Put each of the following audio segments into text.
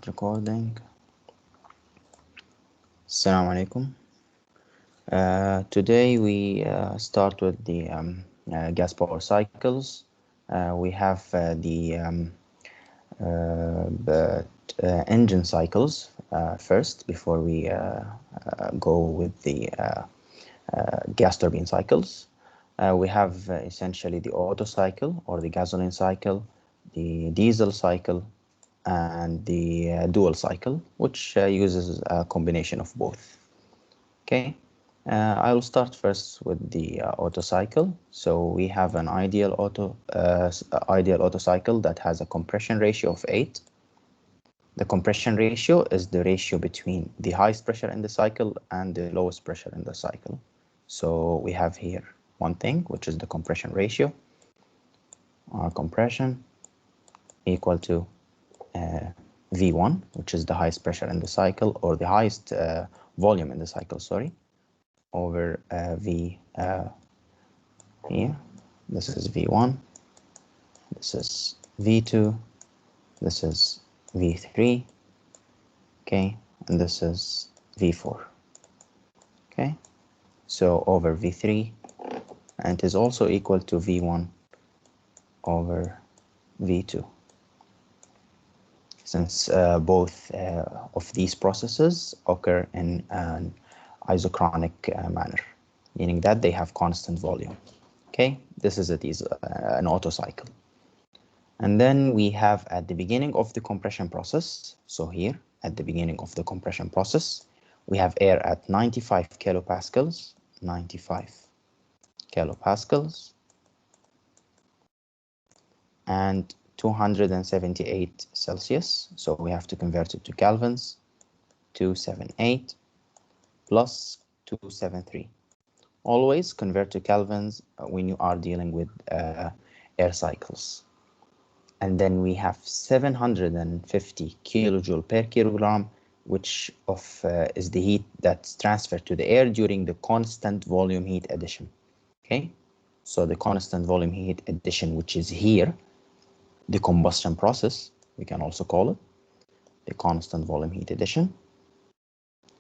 Start recording. Assalamu alaikum. Today we start with the gas power cycles. We have the engine cycles first before we go with the gas turbine cycles. We have essentially the Otto cycle or the gasoline cycle, the diesel cycle, and the dual cycle, which uses a combination of both. Okay, I will start first with the Otto cycle. So we have an ideal Otto cycle that has a compression ratio of 8. The compression ratio is the ratio between the highest pressure in the cycle and the lowest pressure in the cycle. So we have here one thing, which is the compression ratio. Our compression equal to V1, which is the highest pressure in the cycle, or the highest volume in the cycle, sorry, over V here. This is V1, this is V2, this is V3, okay, and this is V4, okay, so over V3, and it is also equal to V1 over V2. Since both of these processes occur in an isochronic manner, meaning that they have constant volume. Okay, this is an Otto cycle. And then we have at the beginning of the compression process, so here at the beginning of the compression process, we have air at 95 kilopascals, 95 kilopascals, and 278 Celsius, so we have to convert it to Kelvins. 278 plus 273. Always convert to Kelvins when you are dealing with air cycles. And then we have 750 kilojoule per kilogram, which is the heat that's transferred to the air during the constant volume heat addition. Okay, so the constant volume heat addition, which is here, the combustion process, we can also call it the constant volume heat addition.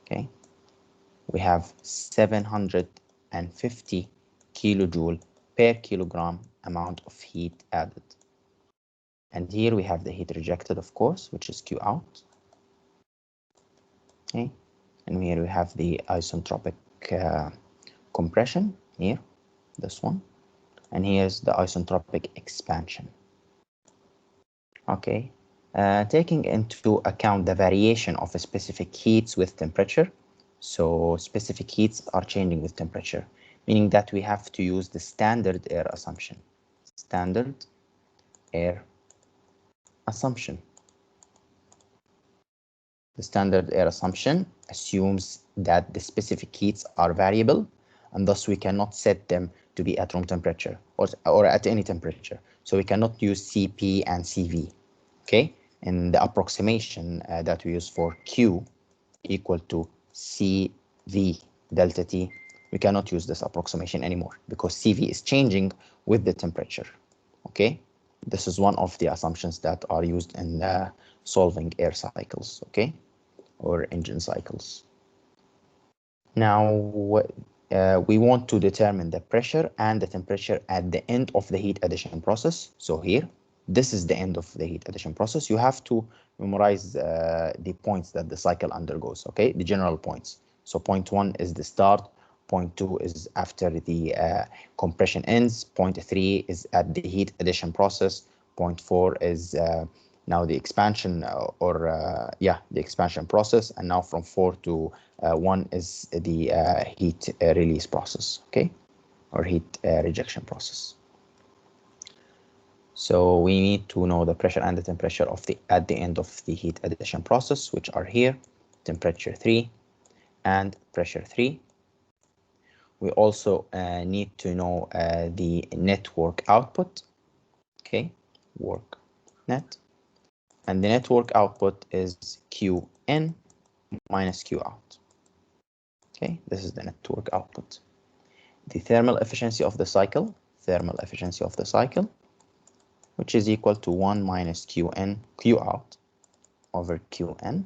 Okay, we have 750 kilojoule per kilogram amount of heat added. And here we have the heat rejected, of course, which is Q out. Okay, and here we have the isentropic compression, here, this one, and here's the isentropic expansion. Okay, taking into account the variation of specific heats with temperature. So specific heats are changing with temperature, meaning that we have to use the standard air assumption. Standard air assumption. The standard air assumption assumes that the specific heats are variable, and thus we cannot set them to be at room temperature or at any temperature. So we cannot use Cp and Cv. Okay, in the approximation that we use for Q equal to Cv delta T, we cannot use this approximation anymore because Cv is changing with the temperature. Okay, this is one of the assumptions that are used in solving air cycles, okay, or engine cycles. Now, we want to determine the pressure and the temperature at the end of the heat addition process. So here, this is the end of the heat addition process. You have to memorize the points that the cycle undergoes, okay, the general points. So point 1 is the start, point 2 is after the compression ends, point 3 is at the heat addition process, point 4 is now the expansion the expansion process, and now from 4 to 1 is the heat release process, okay, or heat rejection process. So we need to know the pressure and the temperature at the end of the heat addition process, which are here, temperature 3 and pressure 3. We also need to know the net work output, okay, work net, and the net work output is Qn minus Q out. Okay, this is the net work output. The thermal efficiency of the cycle, which is equal to 1 minus Qn Q out over Qn.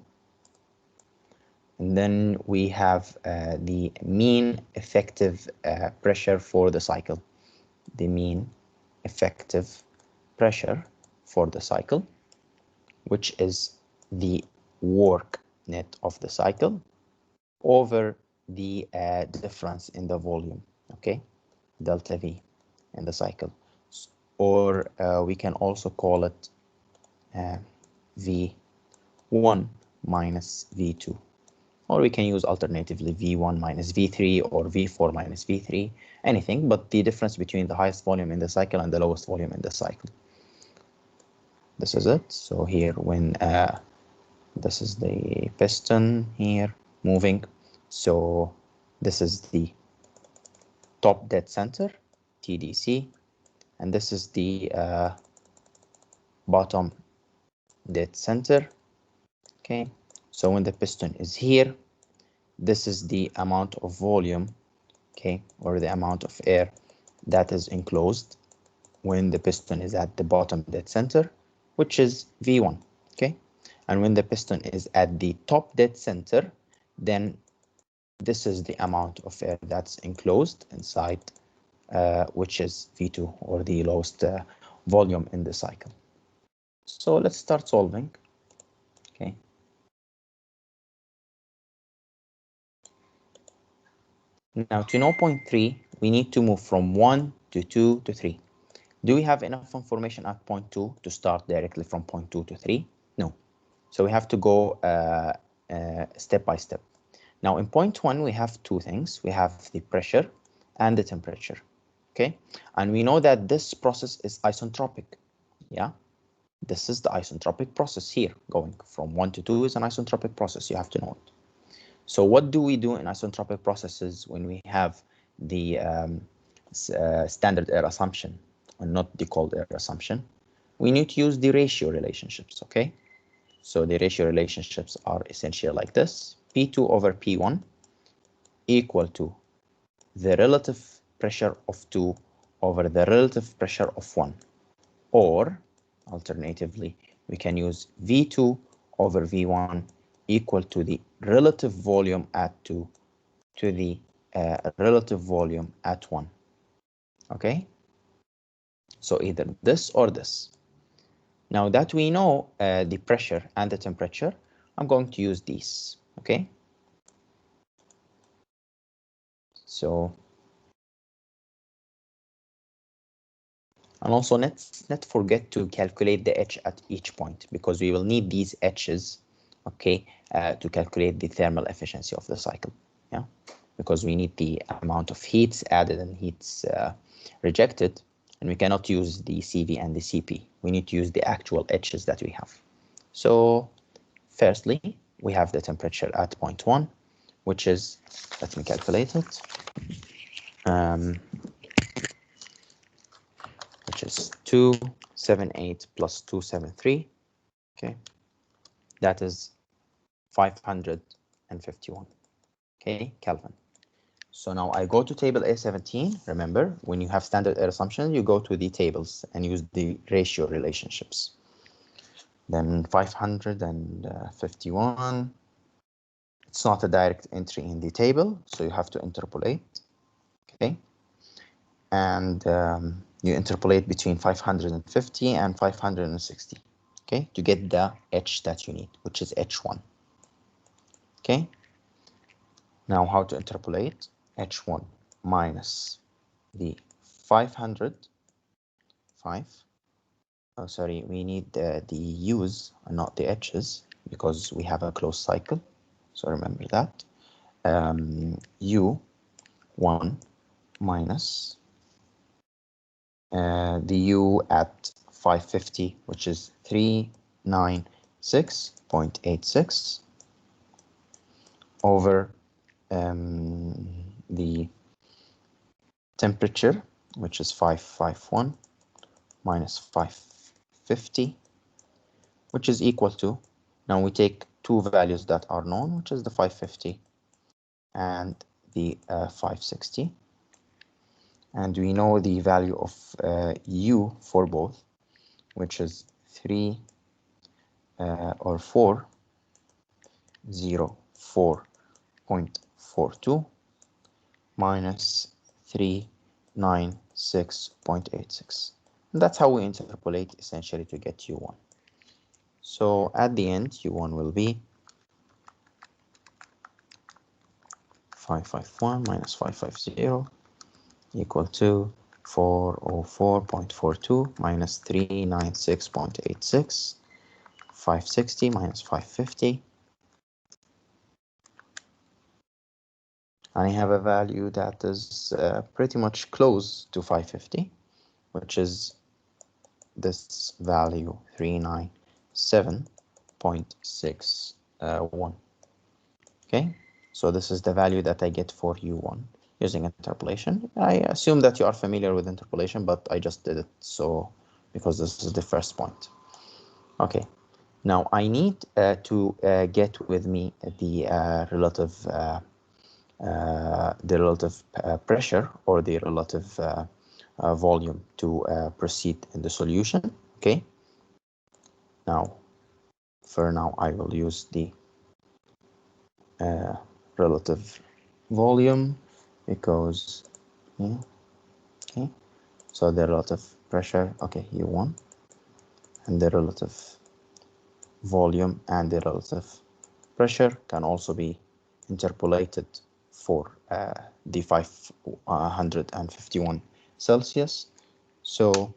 And then we have the mean effective pressure for the cycle. The mean effective pressure for the cycle, which is the work net of the cycle over the difference in the volume, okay, delta V in the cycle, or we can also call it V1 minus V2, or we can use alternatively V1 minus V3 or V4 minus V3, anything but the difference between the highest volume in the cycle and the lowest volume in the cycle. This is it. So here when this is the piston here moving, so this is the top dead center, TDC, and this is the bottom dead center, okay. So when the piston is here, this is the amount of volume, okay, or the amount of air that is enclosed when the piston is at the bottom dead center, which is V1, okay. And when the piston is at the top dead center, then this is the amount of air that's enclosed inside, which is V2, or the lowest volume in the cycle. So let's start solving, okay. Now to know point 3, we need to move from 1 to 2 to 3. Do we have enough information at point 2 to start directly from point 2 to 3? No. So we have to go step by step. Now in point 1, we have two things. We have the pressure and the temperature, okay? And we know that this process is isentropic, yeah? This is the isentropic process here. Going from 1 to 2 is an isentropic process. You have to know it. So what do we do in isentropic processes when we have the standard error assumption and not the cold error assumption? We need to use the ratio relationships, okay? So the ratio relationships are essentially like this: P2 over P1 equal to the relative pressure of 2 over the relative pressure of 1. Or alternatively, we can use V2 over V1 equal to the relative volume at 2 to the relative volume at 1. Okay? So either this or this. Now that we know the pressure and the temperature, I'm going to use these. Okay? So, and also not forget to calculate the H at each point, because we will need these H's, okay, to calculate the thermal efficiency of the cycle, yeah, because we need the amount of heats added and heats rejected, and we cannot use the CV and the CP. We need to use the actual H's that we have. So firstly, we have the temperature at point 1, which is, let me calculate it, which is 278 plus 273, okay, that is 551, okay, Kelvin. So now I go to table A17. Remember, when you have standard error assumptions, you go to the tables and use the ratio relationships. Then 551, it's not a direct entry in the table, so you have to interpolate, okay? And you interpolate between 550 and 560, okay, to get the H that you need, which is H1, okay? Now how to interpolate? H1 minus the 500, oh sorry, we need the U's and not the H's, because we have a closed cycle, so remember that. U1 minus the U at 550, which is 396.86 over the temperature, which is 551 minus 550, which is equal to, now we take two values that are known, which is the 550 and the 560. And we know the value of U for both, which is or 404.42 minus 396.86. That's how we interpolate essentially to get U1. So at the end, U1 will be 551 minus 550 equal to 404.42 minus 396.86, 560 minus 550. I have a value that is pretty much close to 550, which is this value 397.61. Okay, so this is the value that I get for U1 using interpolation. I assume that you are familiar with interpolation, but I just did it so because this is the first point. Okay, now I need to get with me the relative pressure or the relative volume to proceed in the solution. Okay, now for now I will use the relative volume because okay, so the relative pressure, okay, U1, and the relative volume and the relative pressure can also be interpolated for the 551 Celsius. So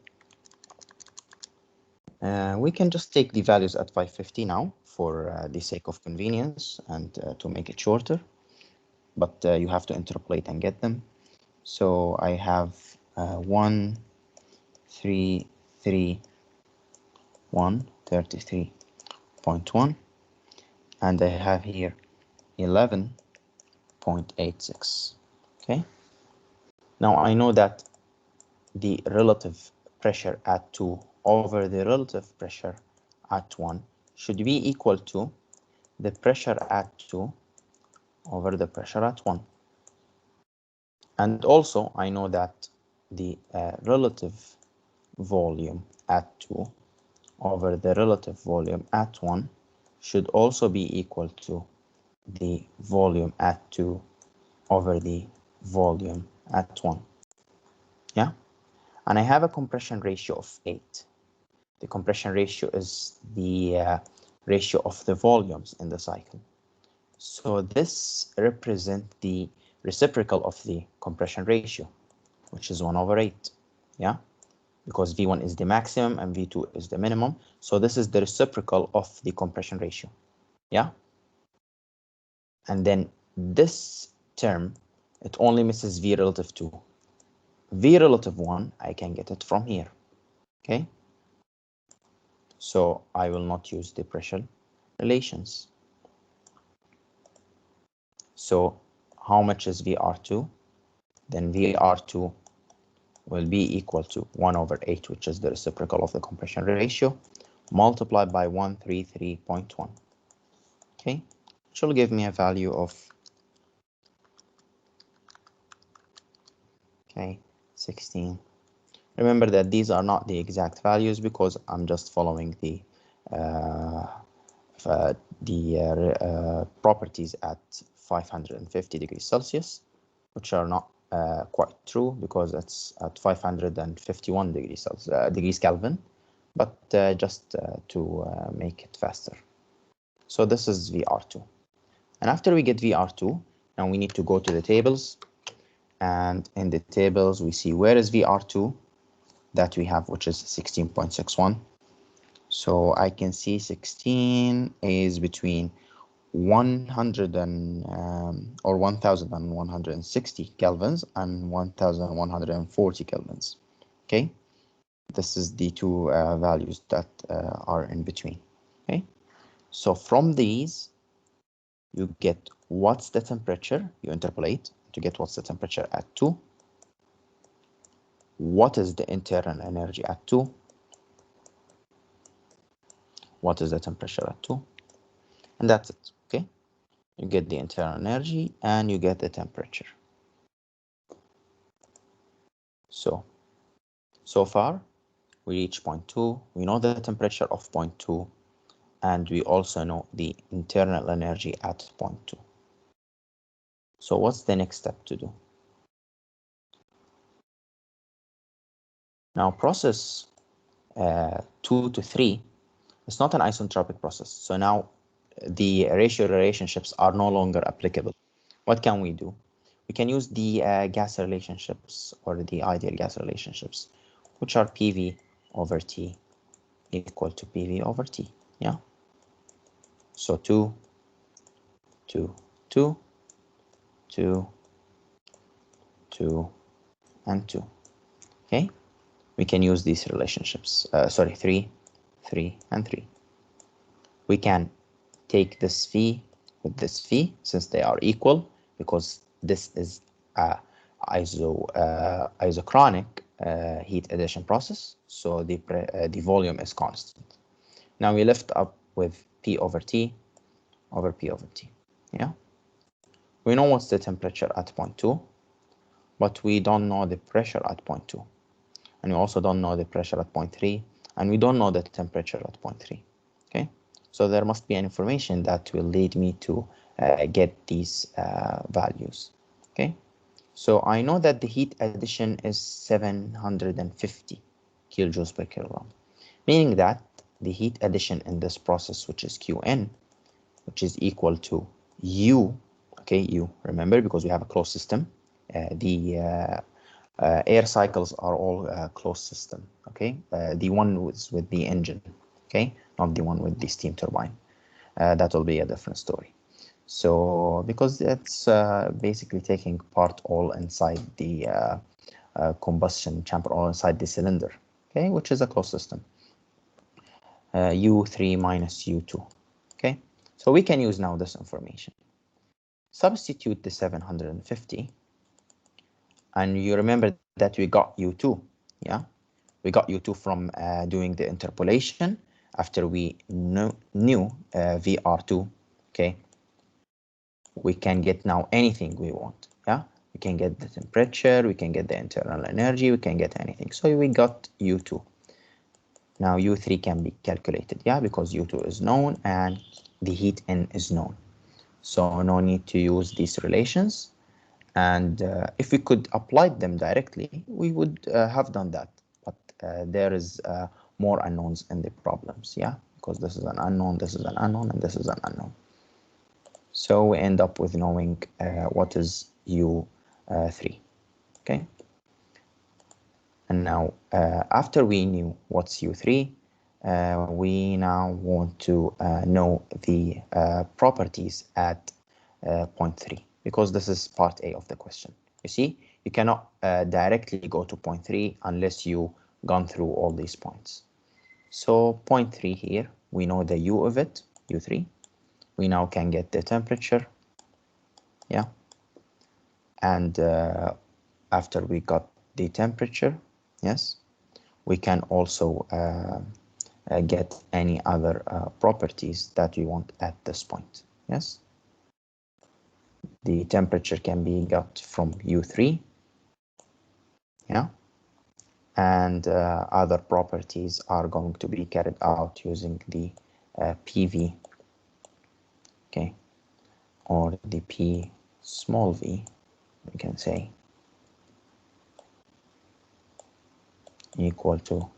we can just take the values at 550 now for the sake of convenience and to make it shorter, but you have to interpolate and get them. So I have 133.1, and I have here 11.86. Okay, now I know that the relative pressure at 2 over the relative pressure at 1 should be equal to the pressure at 2 over the pressure at 1. And also I know that the relative volume at 2 over the relative volume at 1 should also be equal to the volume at 2 over the volume at 1. Yeah, and I have a compression ratio of 8. The compression ratio is the ratio of the volumes in the cycle. So this represents the reciprocal of the compression ratio, which is 1 over 8. Yeah, because V1 is the maximum and V2 is the minimum. So this is the reciprocal of the compression ratio. Yeah, and then this term, it only misses V relative 2. V relative 1, I can get it from here. Okay, so I will not use the pressure relations. So how much is VR2? Then VR2 will be equal to 1 over 8, which is the reciprocal of the compression ratio, multiplied by 133.1. Okay, which will give me a value of 16. Remember that these are not the exact values because I'm just following the properties at 550 degrees Celsius, which are not quite true because it's at 551 degrees Kelvin, but just to make it faster. So this is VR2. And after we get VR2, now we need to go to the tables. And in the tables, we see where is VR2 that we have, which is 16.61. So I can see 16 is between 100 or 1160 kelvins and 1140 kelvins. Okay, this is the two values that are in between. Okay, so from these you get what's the temperature, you interpolate to get what's the temperature at 2, what is the internal energy at 2, what is the temperature at 2, and that's it. Okay, you get the internal energy and you get the temperature. So far we reach point 2, we know the temperature of point 2, and we also know the internal energy at point 2. So what's the next step to do? Now process 2 to 3, it's not an isentropic process. So now the ratio relationships are no longer applicable. What can we do? We can use the gas relationships or the ideal gas relationships, which are PV over T equal to PV over T. Yeah. So 2, 2, 2, 2, 2, and 2. Okay. We can use these relationships. 3, 3, and 3. We can take this phi with this phi since they are equal, because this is a isochronic heat addition process, so the volume is constant. Now we lift up with P over T over P over T. Yeah, we know what's the temperature at point 2, but we don't know the pressure at point 2, and we also don't know the pressure at point 3, and we don't know the temperature at point 3. Okay, so there must be an information that will lead me to get these values. Okay, so I know that the heat addition is 750 kilojoules per kilogram, meaning that the heat addition in this process, which is Qn, which is equal to U, okay, U, remember, because we have a closed system, air cycles are all closed system, okay, the one with the engine, okay, not the one with the steam turbine. That will be a different story. So because it's basically taking part all inside the combustion chamber, all inside the cylinder, okay, which is a closed system. U3 minus U2, okay. So we can use now this information. Substitute the 750, and you remember that we got U2, yeah? We got U2 from doing the interpolation after we knew VR2, okay? We can get now anything we want, yeah? We can get the temperature, we can get the internal energy, we can get anything. So we got U2. Now U3 can be calculated, yeah, because U2 is known and the heat N is known. So no need to use these relations. And if we could apply them directly, we would have done that. But there is more unknowns in the problems, yeah, because this is an unknown, this is an unknown, and this is an unknown. So we end up with knowing what is U3, okay? And now, after we knew what's U3, we now want to know the properties at point 3, because this is part A of the question. You see, you cannot directly go to point 3 unless you gone through all these points. So point 3 here, we know the U of it, U3. We now can get the temperature, yeah. And after we got the temperature, yes, we can also get any other properties that we want at this point, yes. The temperature can be got from U3, yeah, and other properties are going to be carried out using the PV, okay, or the P small v, we can say, equal to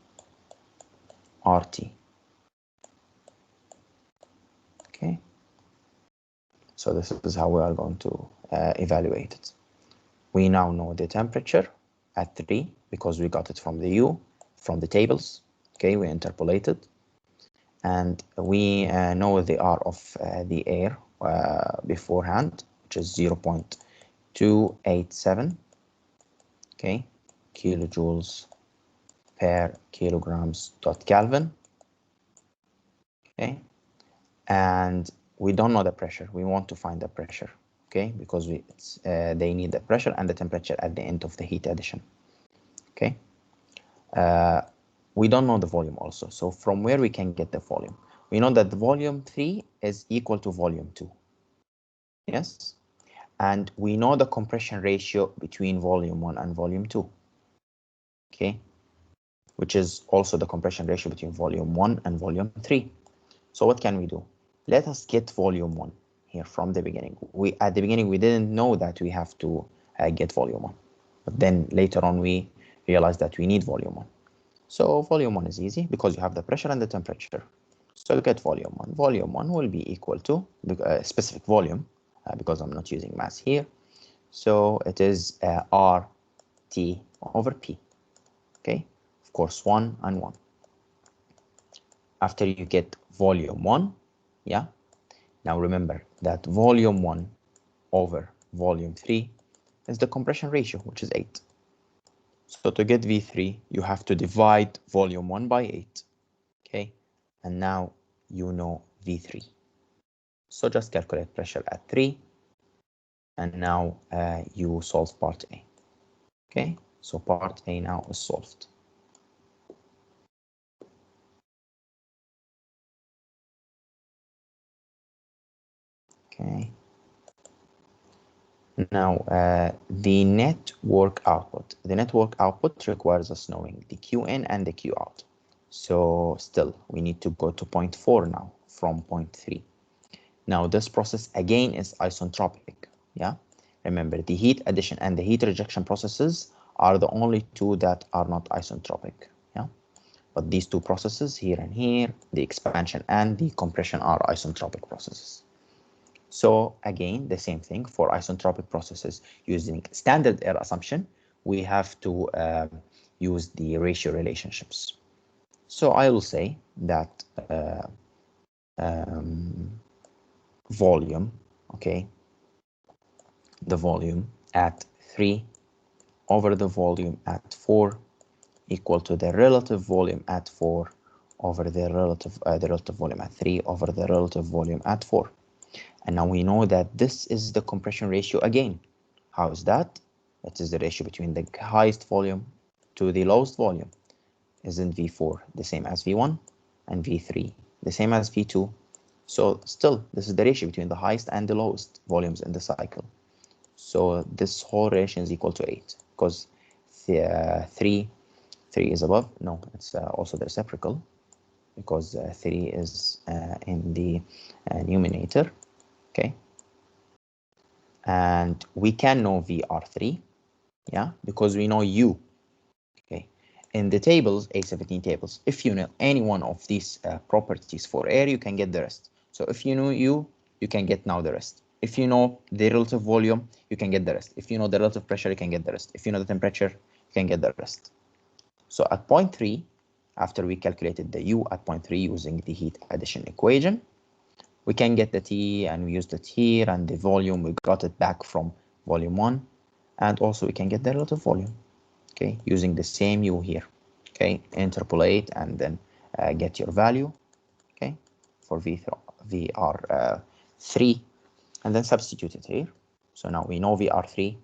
RT, okay. So this is how we are going to evaluate it. We now know the temperature at 3 because we got it from the U, from the tables, okay, we interpolated. And we know the R of the air beforehand, which is 0.287, okay, kilojoules per kilograms dot Kelvin, okay. And we don't know the pressure. We want to find the pressure, okay, because they need the pressure and the temperature at the end of the heat addition, okay. We don't know the volume also. So from where we can get the volume? We know that the volume 3 is equal to volume 2, yes, and we know the compression ratio between volume 1 and volume 2, okay, which is also the compression ratio between volume 1 and volume 3. So what can we do? Let us get volume 1 here from the beginning. At the beginning, we didn't know that we have to get volume 1. But then later on, we realized that we need volume 1. So volume 1 is easy because you have the pressure and the temperature. So get volume 1. Volume 1 will be equal to specific volume because I'm not using mass here. So it is RT over P. Okay, of course, 1 and 1. After you get volume 1, yeah, now remember that volume 1 over volume 3 is the compression ratio, which is 8. So to get V3, you have to divide volume 1 by 8. Okay, and now you know V3. So just calculate pressure at 3, and now you solve part A. Okay, so part A now is solved. Okay. Now, the network output. The network output requires us knowing the Qin and the Qout. So still, we need to go to point 4 now from point 3. Now, this process again is isentropic. Yeah. Remember, the heat addition and the heat rejection processes are the only two that are not isentropic. Yeah. But these two processes here and here, the expansion and the compression, are isentropic processes. So again, the same thing for isentropic processes using standard air assumption, we have to use the ratio relationships. So I will say that volume, okay, the volume at 3 over the volume at 4 equal to the relative volume at 4 over the relative volume at 3 over the relative volume at 4. And now we know that this is the compression ratio again. How is that? That is the ratio between the highest volume to the lowest volume. Isn't V4 the same as V1 and V3 the same as V2? So still, this is the ratio between the highest and the lowest volumes in the cycle. So this whole ratio is equal to 8 because the, 3 is above. No, it's also the reciprocal because 3 is in the numerator. Okay, and we can know VR3, yeah, because we know U. Okay, in the tables, A17 tables, if you know any one of these properties for air, you can get the rest. So if you know U, you can get now the rest. If you know the relative volume, you can get the rest. If you know the relative pressure, you can get the rest. If you know the temperature, you can get the rest. So at point 3, after we calculated the U at point 3 using the heat addition equation, we can get the T and we used it here, and the volume, we got it back from volume 1, and also we can get the relative volume, okay, using the same U here. Okay, interpolate and then get your value, okay, for VR3, and then substitute it here. So now we know VR3,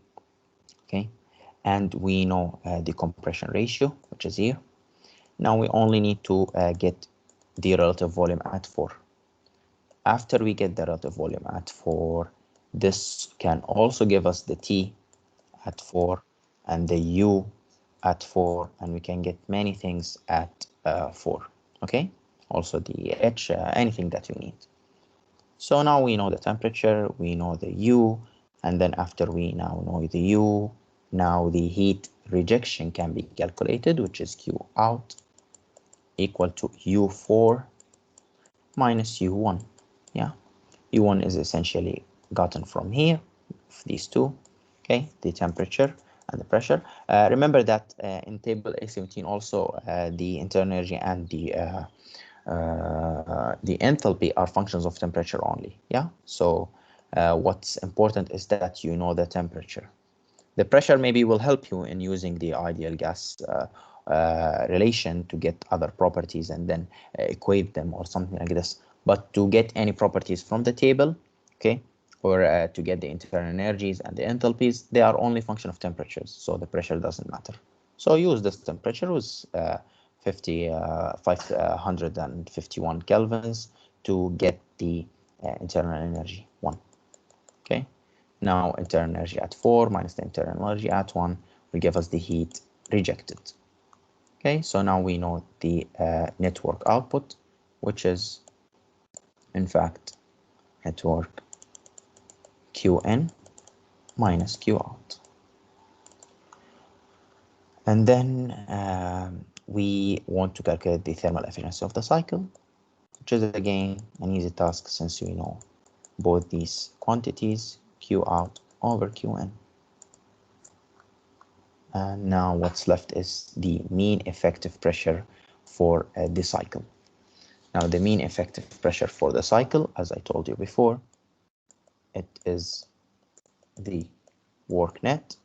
okay, and we know the compression ratio, which is here. Now we only need to get the relative volume at 4. After we get the relative volume at 4, this can also give us the T at 4 and the U at 4, and we can get many things at 4, okay? Also the H, anything that you need. So now we know the temperature, we know the U, and then after we now know the U, now the heat rejection can be calculated, which is Q out equal to U4 minus U1. Yeah, U1 is essentially gotten from here, these two, okay, the temperature and the pressure. Remember that in table A17 also the internal energy and the enthalpy are functions of temperature only. Yeah, so what's important is that you know the temperature. The pressure maybe will help you in using the ideal gas relation to get other properties and then equate them or something like this. But to get any properties from the table, okay, or to get the internal energies and the enthalpies, they are only function of temperatures, so the pressure doesn't matter. So use this temperature was 551 kelvins to get the internal energy 1. Okay, now internal energy at 4 minus the internal energy at 1 will give us the heat rejected. Okay, so now we know the network output, which is in fact, network Qn minus Qout. And then we want to calculate the thermal efficiency of the cycle, which is again an easy task since we know both these quantities, Qout over Qn. And now what's left is the mean effective pressure for the cycle. Now the mean effective pressure for the cycle, as I told you before, it is the work net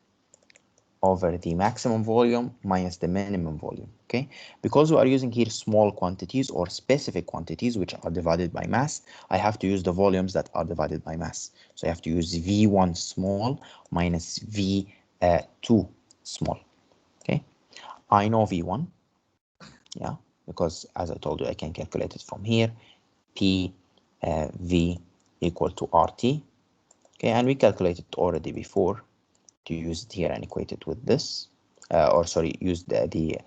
over the maximum volume minus the minimum volume, okay? Because we are using here small quantities or specific quantities which are divided by mass, I have to use the volumes that are divided by mass. So I have to use V1 small minus V2 small, okay? I know V1, yeah, because as I told you, I can calculate it from here, PV equal to RT, okay? And we calculated it already before, to use it here and equate it with this, use the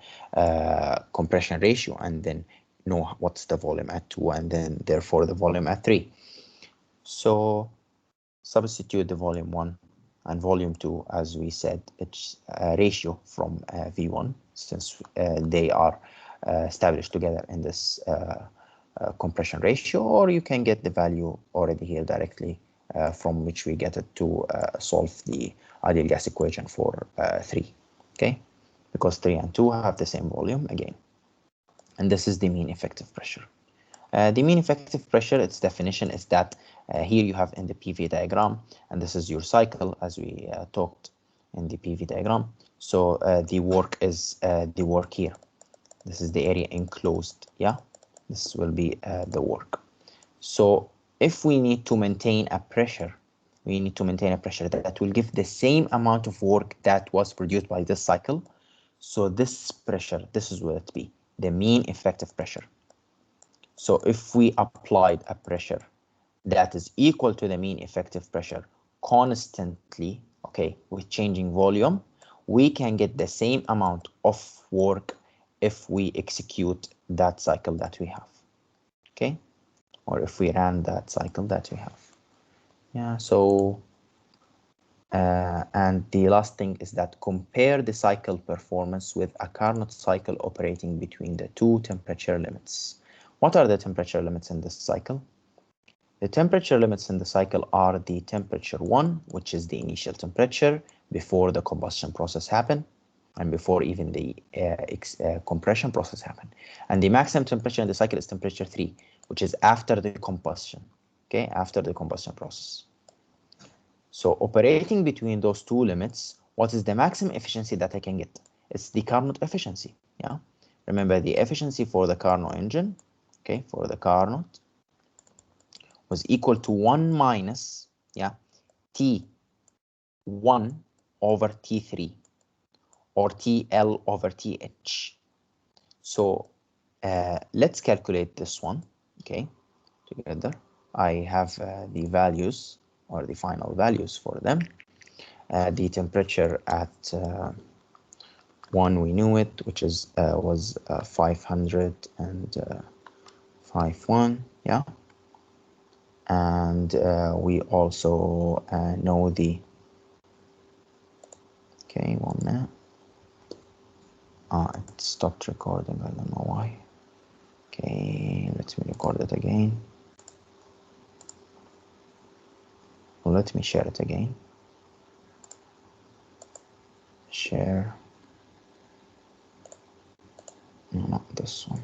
compression ratio and then know what's the volume at 2 and then therefore the volume at 3. So substitute the volume 1 and volume 2, as we said, it's a ratio from V1 since they are established together in this compression ratio, or you can get the value already here directly from which we get it to solve the ideal gas equation for 3, okay? Because 3 and 2 have the same volume again. And this is the mean effective pressure. The mean effective pressure, its definition is that here you have in the PV diagram, and this is your cycle as we talked in the PV diagram. So the work is the work here. This is the area enclosed, yeah? This will be the work. So if we need to maintain a pressure, we need to maintain a pressure that will give the same amount of work that was produced by this cycle. So this pressure, this is what it be, the mean effective pressure. So if we applied a pressure that is equal to the mean effective pressure constantly, okay, with changing volume, we can get the same amount of work if we execute that cycle that we have, okay? Or if we ran that cycle that we have. Yeah, so, and the last thing is that compare the cycle performance with a Carnot cycle operating between the two temperature limits. What are the temperature limits in this cycle? The temperature limits in the cycle are the temperature 1, which is the initial temperature before the combustion process happened and before even the compression process happened. And the maximum temperature in the cycle is temperature 3, which is after the combustion, okay, after the combustion process. So operating between those two limits, what is the maximum efficiency that I can get? It's the Carnot efficiency, yeah? Remember the efficiency for the Carnot engine, okay, for the Carnot was equal to 1 minus, yeah, T1 over T3 or TL over TH. So let's calculate this one, okay, together. I have the values or the final values for them. The temperature at 1, we knew it, which is was 505.1, yeah. And we also know the, okay, 1 minute. It stopped recording, I don't know why. Okay, let me record it again. Well, let me share it again. Share. No, not this one.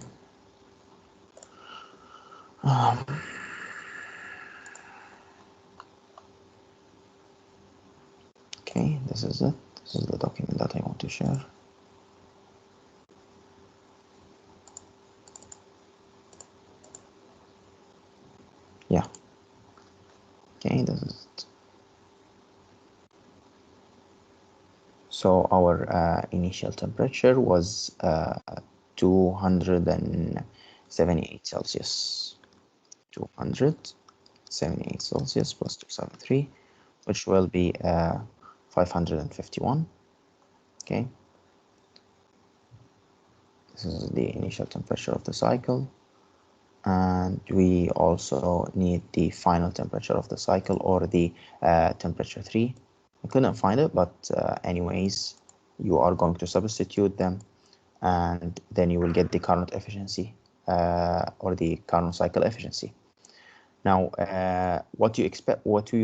Okay, this is it. This is the document that I want to share. Yeah. Okay, this is it. So our initial temperature was 278 Celsius. 278 Celsius plus 273, which will be 551. Okay. This is the initial temperature of the cycle. and we also need the final temperature of the cycle, or the temperature 3. I couldn't find it, but anyways, you are going to substitute them, and then you will get the current efficiency, or the current cycle efficiency. Now, what you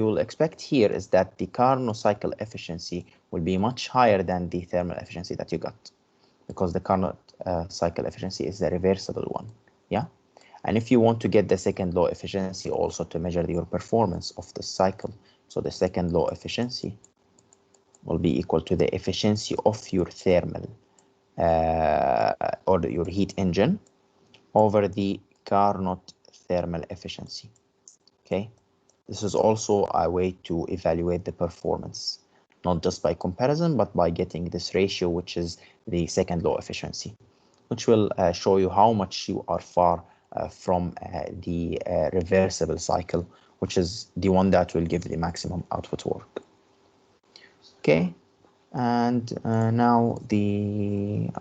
will expect here is that the Carnot cycle efficiency will be much higher than the thermal efficiency that you got, because the Carnot cycle efficiency is the reversible one. Yeah. And if you want to get the second law efficiency also to measure your performance of the cycle, so the second law efficiency will be equal to the efficiency of your thermal or your heat engine over the Carnot thermal efficiency. Okay, this is also a way to evaluate the performance, not just by comparison, but by getting this ratio, which is the second law efficiency, which will show you how much you are far from the reversible cycle, which is the one that will give the maximum output work. Okay, and now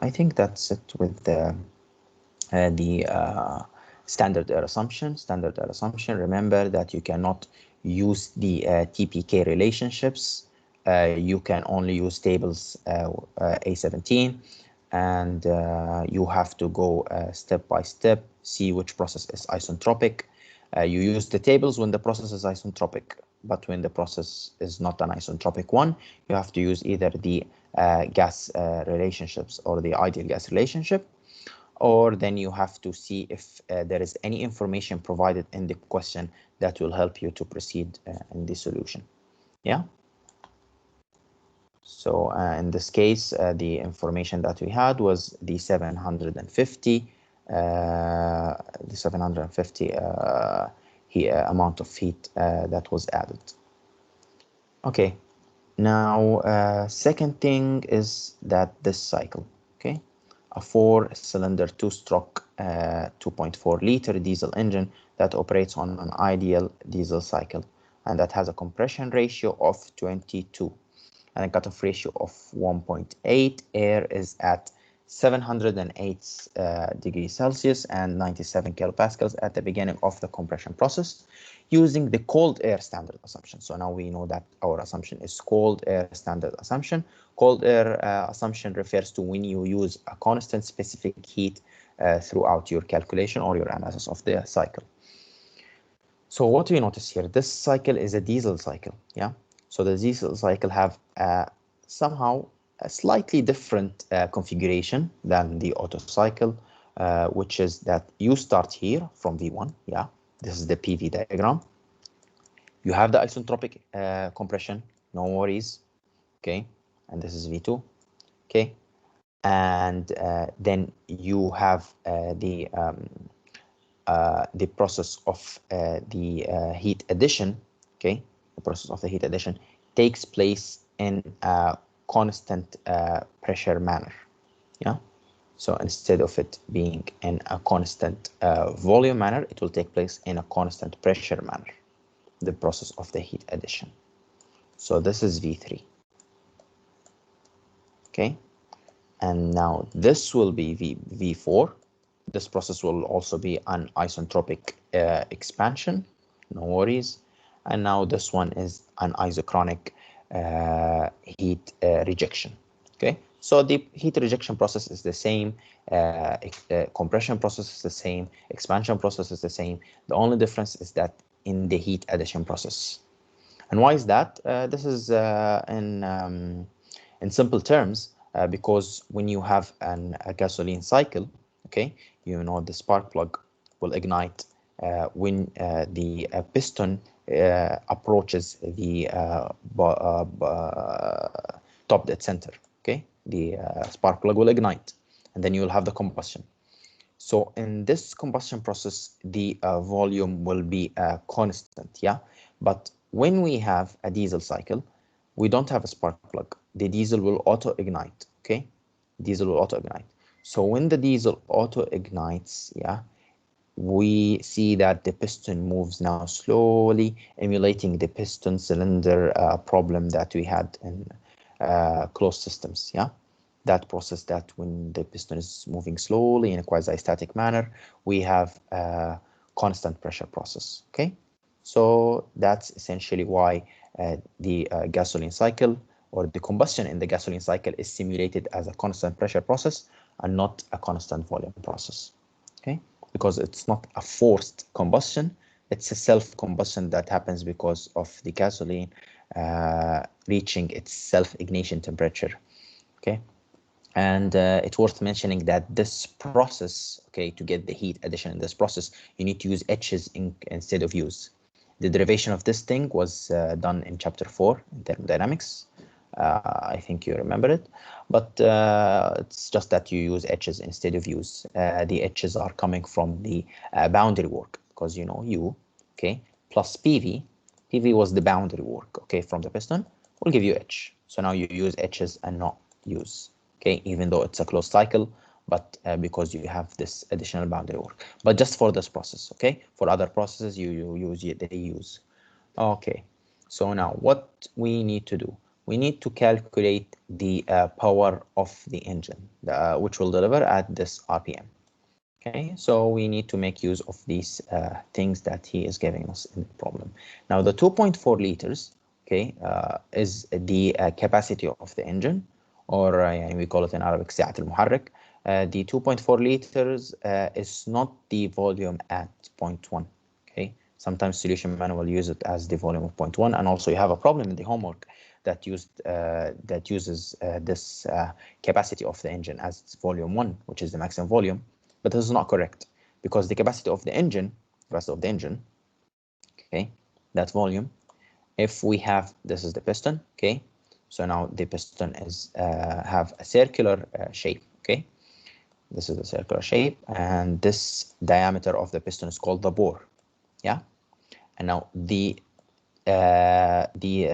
I think that's it with the standard error assumption. Standard error assumption, remember that you cannot use the TPK relationships. You can only use tables A17, and you have to go step by step, see which process is isentropic. You use the tables when the process is isentropic, but when the process is not an isentropic one, you have to use either the gas relationships or the ideal gas relationship, or then you have to see if there is any information provided in the question that will help you to proceed in the solution. Yeah. So in this case, the information that we had was the 750 amount of heat that was added. Okay. Now, second thing is that this cycle, okay, a 4-cylinder 2-stroke 2.4 liter diesel engine that operates on an ideal diesel cycle, and that has a compression ratio of 22 and a cutoff ratio of 1.8. Air is at 708 degrees Celsius and 97 kilopascals at the beginning of the compression process, using the cold air standard assumption. So now we know that our assumption is cold air standard assumption. Cold air assumption refers to when you use a constant specific heat throughout your calculation or your analysis of the cycle. So what do you notice here? This cycle is a diesel cycle, yeah? So the diesel cycle have somehow a slightly different configuration than the Otto cycle, which is that you start here from V1, yeah? This is the PV diagram. You have the isentropic compression, no worries, okay? And this is V2, okay? And then you have the process of the heat addition, okay? The process of the heat addition takes place in a constant pressure manner, yeah? So instead of it being in a constant volume manner, it will take place in a constant pressure manner, the process of the heat addition. So this is V3, okay? And now this will be V4. This process will also be an isentropic expansion, no worries. And now this one is an isochronic heat rejection, okay? So the heat rejection process is the same, compression process is the same, expansion process is the same. The only difference is that in the heat addition process. And why is that? This is in simple terms, because when you have a gasoline cycle, okay, you know the spark plug will ignite when the piston approaches the top dead center, okay? The spark plug will ignite, and then you will have the combustion. So in this combustion process, the volume will be constant, yeah? But when we have a diesel cycle, we don't have a spark plug. The diesel will auto-ignite, okay? Diesel will auto-ignite. So when the diesel auto-ignites, yeah, we see that the piston moves now slowly, emulating the piston cylinder problem that we had in closed systems, yeah? That process that when the piston is moving slowly in a quasi-static manner, we have constant pressure process. Okay, so that's essentially why the gasoline cycle or the combustion in the gasoline cycle is simulated as a constant pressure process and not a constant volume process. Okay, because it's not a forced combustion, it's a self-combustion that happens because of the gasoline reaching its self-ignition temperature. Okay, and it's worth mentioning that this process, okay, to get the heat addition in this process, you need to use H's instead of U's. The derivation of this thing was done in chapter 4 in thermodynamics. I think you remember it, but it's just that you use H's instead of U's. The H's are coming from the boundary work, because you know U, okay, plus PV. PV was the boundary work, okay, from the piston, will give you H. So now you use H's and not U's, okay, even though it's a closed cycle, but because you have this additional boundary work. But just for this process, okay, for other processes you use they use. Okay, so now what we need to do, we need to calculate the power of the engine, which will deliver at this RPM. Okay, so we need to make use of these things that he is giving us in the problem. Now the 2.4 liters, okay, is the capacity of the engine, or we call it in Arabic سعة المحرك. The 2.4 liters is not the volume at 0.1. Okay, sometimes solution manual use it as the volume of 0.1, and also you have a problem in the homework that uses this capacity of the engine as volume 1, which is the maximum volume. But this is not correct, because the capacity of the engine, okay, that volume, if we have, this is the piston, okay, so now the piston is have a circular shape, okay, this is a circular shape, and this diameter of the piston is called the bore, yeah, and now the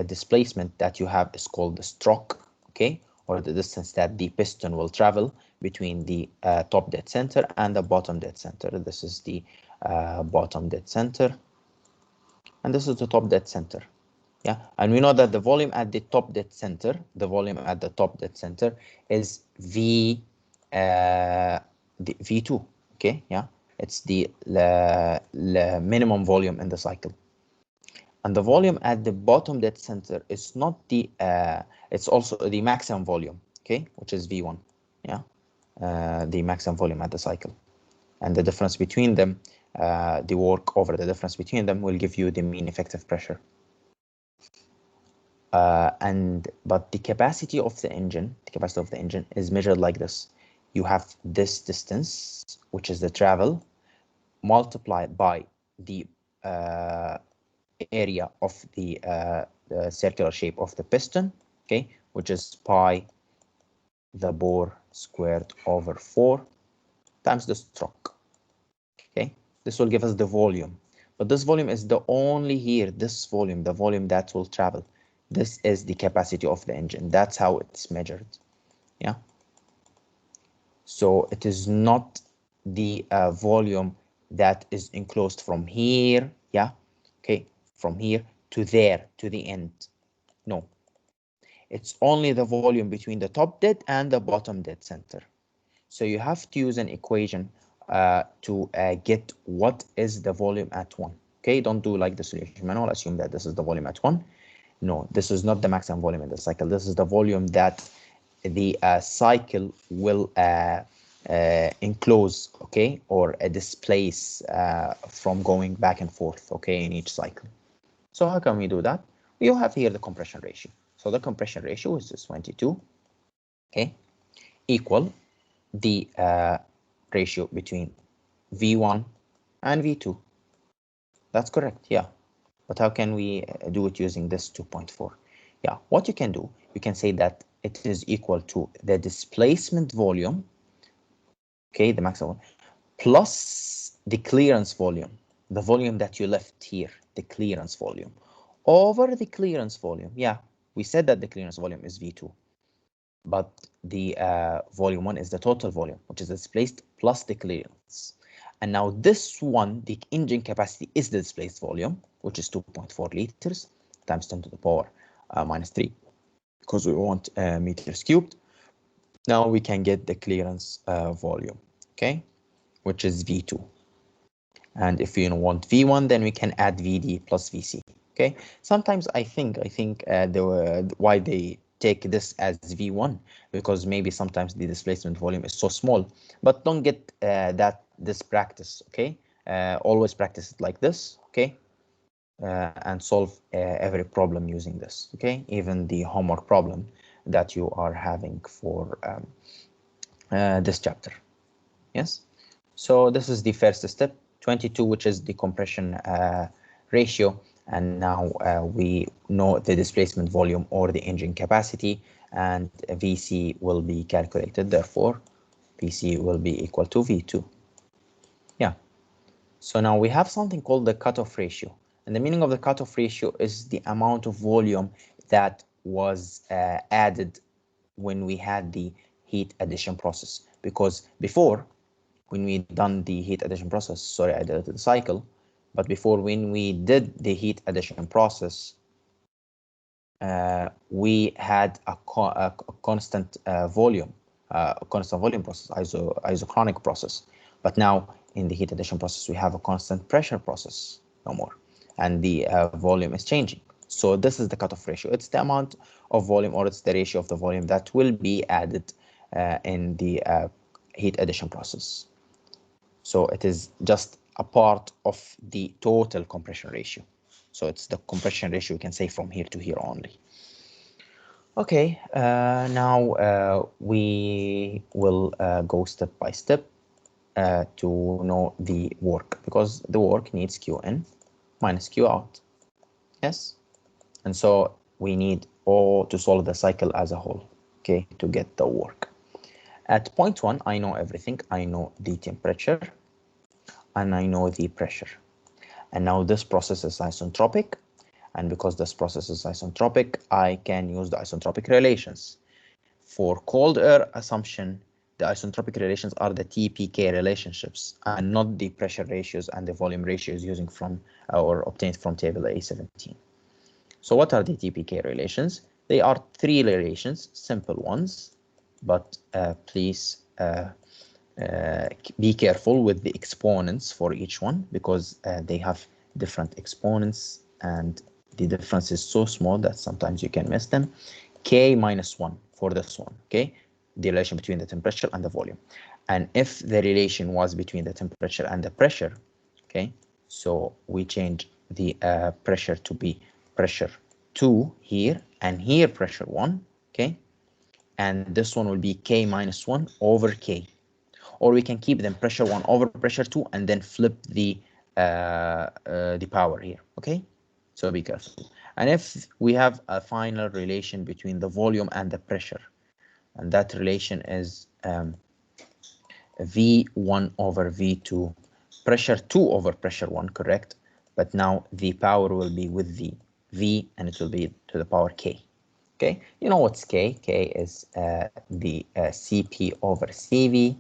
displacement that you have is called the stroke, okay, or the distance that the piston will travel between the top dead center and the bottom dead center. This is the bottom dead center, and this is the top dead center. Yeah, and we know that the volume at the top dead center, is V2. Okay, yeah, it's the minimum volume in the cycle. And the volume at the bottom dead center is not the, it's also the maximum volume, okay, which is V1, yeah, the maximum volume at the cycle. And the difference between them, the work over the difference between them will give you the mean effective pressure. But the capacity of the engine, is measured like this. You have this distance, which is the travel, multiplied by the area of the circular shape of the piston, okay, which is pi the bore squared over 4 times the stroke. Okay, this will give us the volume, but this volume is the only here, this volume, the volume that will travel. This is the capacity of the engine. That's how it's measured. Yeah, so it is not the volume that is enclosed from here, yeah, okay, from here to there, to the end. No, it's only the volume between the top dead and the bottom dead center. So you have to use an equation to get what is the volume at 1. Okay, don't do like the solution manual, assume that this is the volume at 1. No, this is not the maximum volume in the cycle. This is the volume that the cycle will enclose, okay, or displace from going back and forth, okay, in each cycle. So how can we do that? We have here the compression ratio. So the compression ratio is this 22, okay, equal the ratio between V1 and V2. That's correct, yeah. But how can we do it using this 2.4? Yeah, what you can do, you can say that it is equal to the displacement volume, okay, the maximum, plus the clearance volume, the volume that you left here, the clearance volume, over the clearance volume. Yeah, we said that the clearance volume is V2, but the volume 1 is the total volume, which is displaced plus the clearance. And now this one, the engine capacity, is the displaced volume, which is 2.4 liters times 10 to the power minus 3, because we want meters cubed. Now we can get the clearance volume, okay, which is V2. And if you want V1, then we can add VD plus VC. Okay. Sometimes I think why they take this as V1, because maybe sometimes the displacement volume is so small. But don't get this practice. Okay. Always practice it like this. Okay. And solve every problem using this. Okay. Even the homework problem that you are having for this chapter. Yes. So this is the first step, 22, which is the compression ratio. And now we know the displacement volume or the engine capacity, and VC will be calculated. Therefore, VC will be equal to V2. Yeah. So now we have something called the cutoff ratio. And the meaning of the cutoff ratio is the amount of volume that was added when we had the heat addition process. Because before, when we done the heat addition process, sorry, I did the cycle, but before, when we did the heat addition process, we had a constant volume process, isochronic process. But now in the heat addition process, we have a constant pressure process, no more, and the volume is changing. So this is the cutoff ratio. It's the amount of volume, or it's the ratio of the volume that will be added in the heat addition process. So it is just a part of the total compression ratio. So it's the compression ratio, we can say, from here to here only. Okay, now we will go step by step to know the work, because the work needs Q in minus Q out. Yes, and so we need O to solve the cycle as a whole, okay, to get the work. At point 1, I know everything. I know the temperature and I know the pressure. And now this process is isentropic. And because this process is isentropic, I can use the isentropic relations. For cold air assumption, the isentropic relations are the TPK relationships and not the pressure ratios and the volume ratios using from or obtained from table A17. So what are the TPK relations? They are 3 relations, simple ones, but please be careful with the exponents for each one, because they have different exponents and the difference is so small that sometimes you can miss them. K minus 1 for this one, okay? The relation between the temperature and the volume. And if the relation was between the temperature and the pressure, okay, so we change the pressure to be pressure 2 here, and here pressure 1, okay? And this one will be K minus 1 over K. Or we can keep them pressure 1 over pressure 2 and then flip the power here, okay? So be careful. And if we have a final relation between the volume and the pressure, and that relation is V1 over V2, pressure 2 over pressure 1, correct? But now the power will be with the V, and it will be to the power K. Okay, you know what's K? K is the Cp over Cv,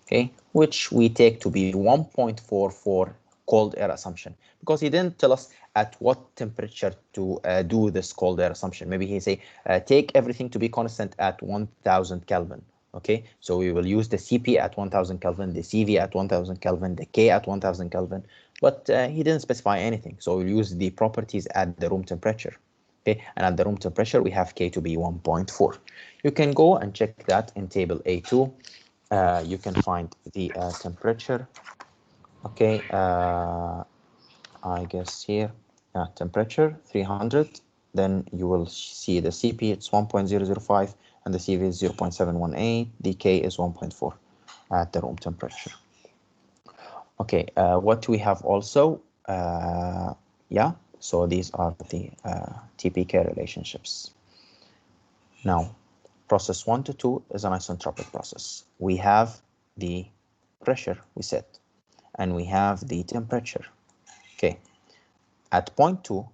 okay, which we take to be 1.44 cold air assumption, because he didn't tell us at what temperature to do this cold air assumption. Maybe he say take everything to be constant at 1000 Kelvin. Okay, so we will use the Cp at 1000 Kelvin, the Cv at 1000 Kelvin, the K at 1000 Kelvin, but he didn't specify anything. So we'll use the properties at the room temperature. Okay, and at the room temperature, we have K to be 1.4. You can go and check that in table A2. You can find the temperature. Okay, I guess here, temperature 300. Then you will see the Cp, it's 1.005, and the Cv is 0.718. The K is 1.4 at the room temperature. Okay, what we have also, yeah, so these are the TPK relationships. Now, process 1 to 2 is an isentropic process. We have the pressure we set, and we have the temperature. Okay, at point 2,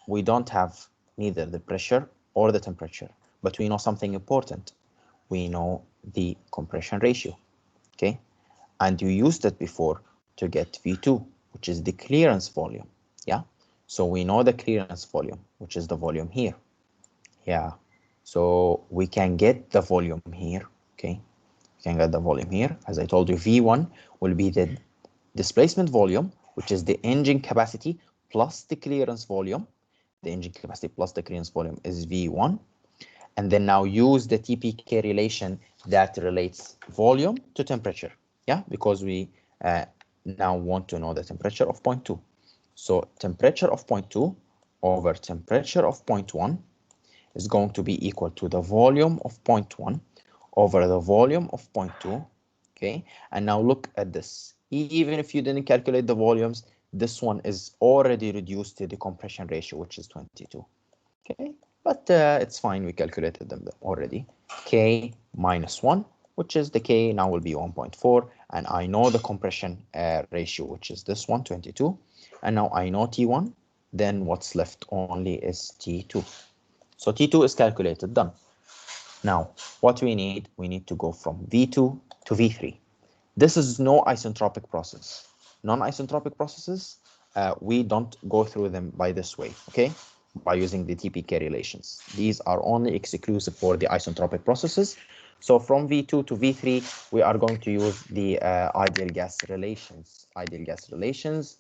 we don't have neither the pressure or the temperature, but we know something important. We know the compression ratio, okay? And you used it before to get V2, which is the clearance volume, yeah? So we know the clearance volume, which is the volume here, yeah? So we can get the volume here, okay? We can get the volume here. As I told you, V1 will be the displacement volume which is the engine capacity plus the clearance volume. The engine capacity plus the clearance volume is V1. And then now use the TPK relation that relates volume to temperature. Yeah, because we now want to know the temperature of point 2. So temperature of point 2 over temperature of point 1 is going to be equal to the volume of point 1 over the volume of point 2. Okay, and now look at this. Even if you didn't calculate the volumes, this one is already reduced to the compression ratio, which is 22. Okay, but it's fine, we calculated them already. K minus 1, which is the K now will be 1.4, and I know the compression ratio, which is this one, 22, and now I know T1, then what's left only is T2. So T2 is calculated, done. Now, what we need to go from V2 to V3. This is no isentropic process. Non-isentropic processes, we don't go through them by this way, okay? By using the TPK relations. These are only exclusive for the isentropic processes. So from V2 to V3, we are going to use the ideal gas relations. Ideal gas relations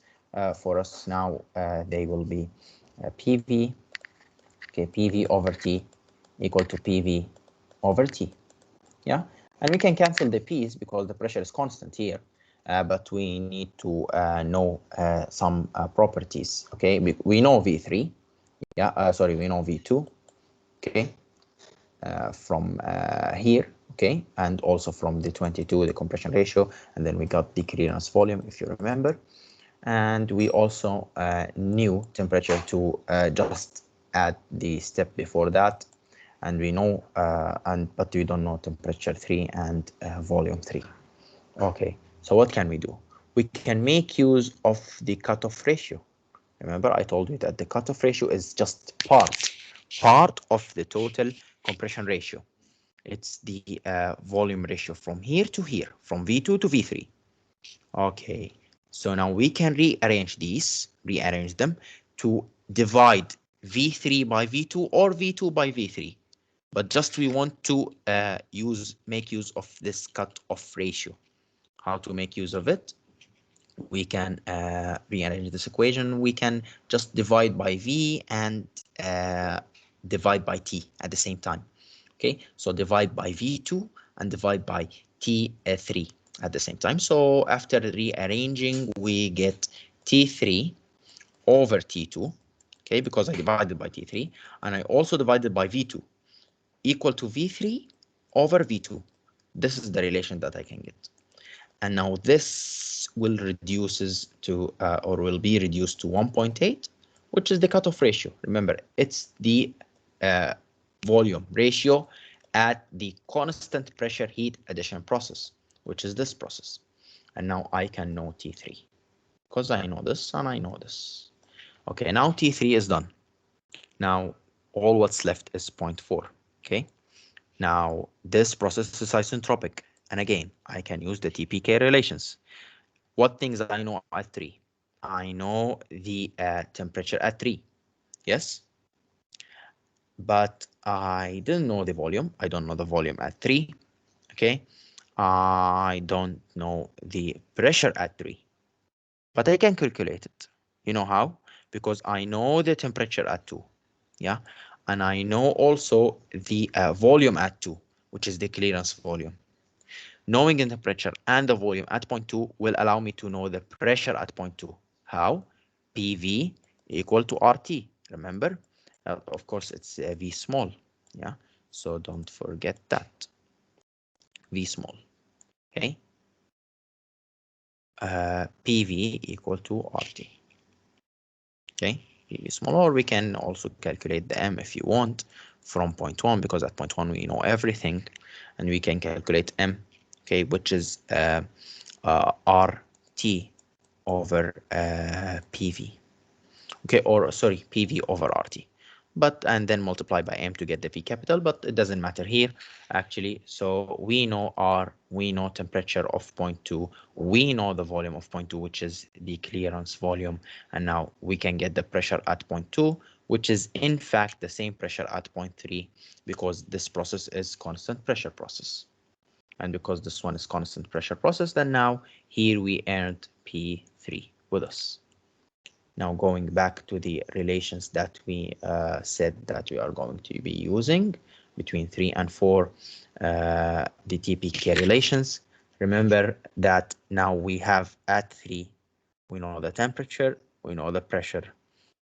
for us now, they will be PV, okay, PV over T equal to PV over T. Yeah, and we can cancel the P's because the pressure is constant here, but we need to know some properties. Okay, we know V3. Yeah, sorry, we know V2. Okay, from here. Okay, and also from the 22, the compression ratio, and then we got the clearance volume, if you remember. And we also knew temperature to just add the step before that, and we know but we don't know temperature 3 and volume 3. Okay, so what can we do? We can make use of the cutoff ratio. Remember, I told you that the cutoff ratio is just part of the total compression ratio. It's the volume ratio from here to here, from V2 to V3. Okay, so now we can rearrange them to divide V3 by V2 or V2 by V3. But just we want to make use of this cut-off ratio. How to make use of it? We can rearrange this equation. We can just divide by V and divide by T at the same time. Okay, so divide by V2 and divide by T3 at the same time. So after rearranging, we get T3 over T2, okay, because I divided by T3, and I also divided by V2, equal to V3 over V2. This is the relation that I can get. And now this will reduces to, or will be reduced to 1.8, which is the cutoff ratio. Remember, it's the volume ratio at the constant pressure heat addition process, which is this process. And now I can know T3 because I know this and I know this. Okay, now T3 is done. Now all what's left is 0.4. Okay, now this process is isentropic, and again I can use the TPK relations. What things I know at 3? I know the temperature at 3. Yes, but I didn't know the volume. I don't know the volume at 3. Okay, I don't know the pressure at 3, but I can calculate it. You know how? Because I know the temperature at 2. Yeah, and I know also the volume at 2, which is the clearance volume. Knowing the temperature and the volume at point 2 will allow me to know the pressure at point 2. How? PV equal to RT. Remember? Of course, it's V small. Yeah, so don't forget that. V small. Okay. PV equal to RT. Okay, PV small, or we can also calculate the M if you want from point 1, because at point 1 we know everything, and we can calculate M, okay, which is RT over PV, okay, or sorry, PV over RT, but and then multiply by M to get the V capital, but it doesn't matter here actually. So we know R, we know temperature of point 2, we know the volume of point 2, which is the clearance volume, and now we can get the pressure at point 2, which is in fact the same pressure at point 3, because this process is constant pressure process. And because this one is constant pressure process, then now here we earned P3. with us. Now going back to the relations that we said that we are going to be using between 3 and 4, the TPK relations. Remember that now we have at 3, we know the temperature, we know the pressure,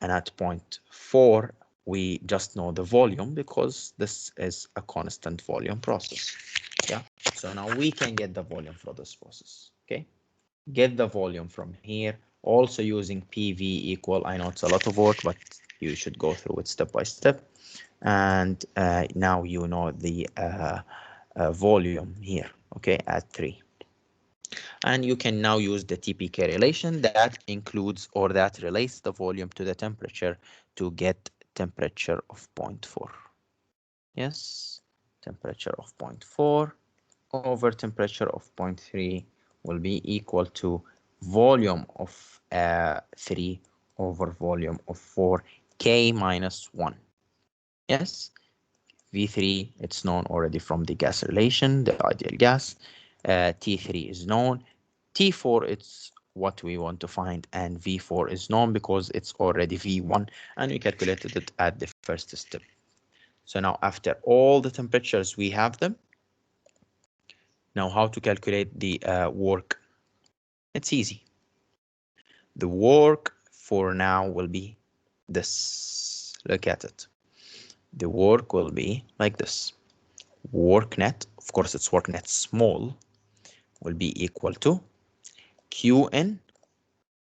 and at point 4, we just know the volume because this is a constant volume process. Yeah, so now we can get the volume for this process. Okay, get the volume from here, also using PV equal. I know it's a lot of work, but you should go through it step by step. And now you know the volume here, okay, at 3. And you can now use the TPK relation that includes or that relates the volume to the temperature to get temperature of 0.4. Yes, temperature of 0.4 over temperature of 0.3 will be equal to volume of 3 over volume of 4, K minus 1. Yes, V3, it's known already from the gas relation, the ideal gas. T3 is known. T4, it's what we want to find, and V4 is known because it's already V1, and we calculated it at the first step. So now after all the temperatures, we have them. Now how to calculate the work? It's easy. The work for now will be this. Look at it. The work will be like this. Work net, of course it's work net small, will be equal to Qn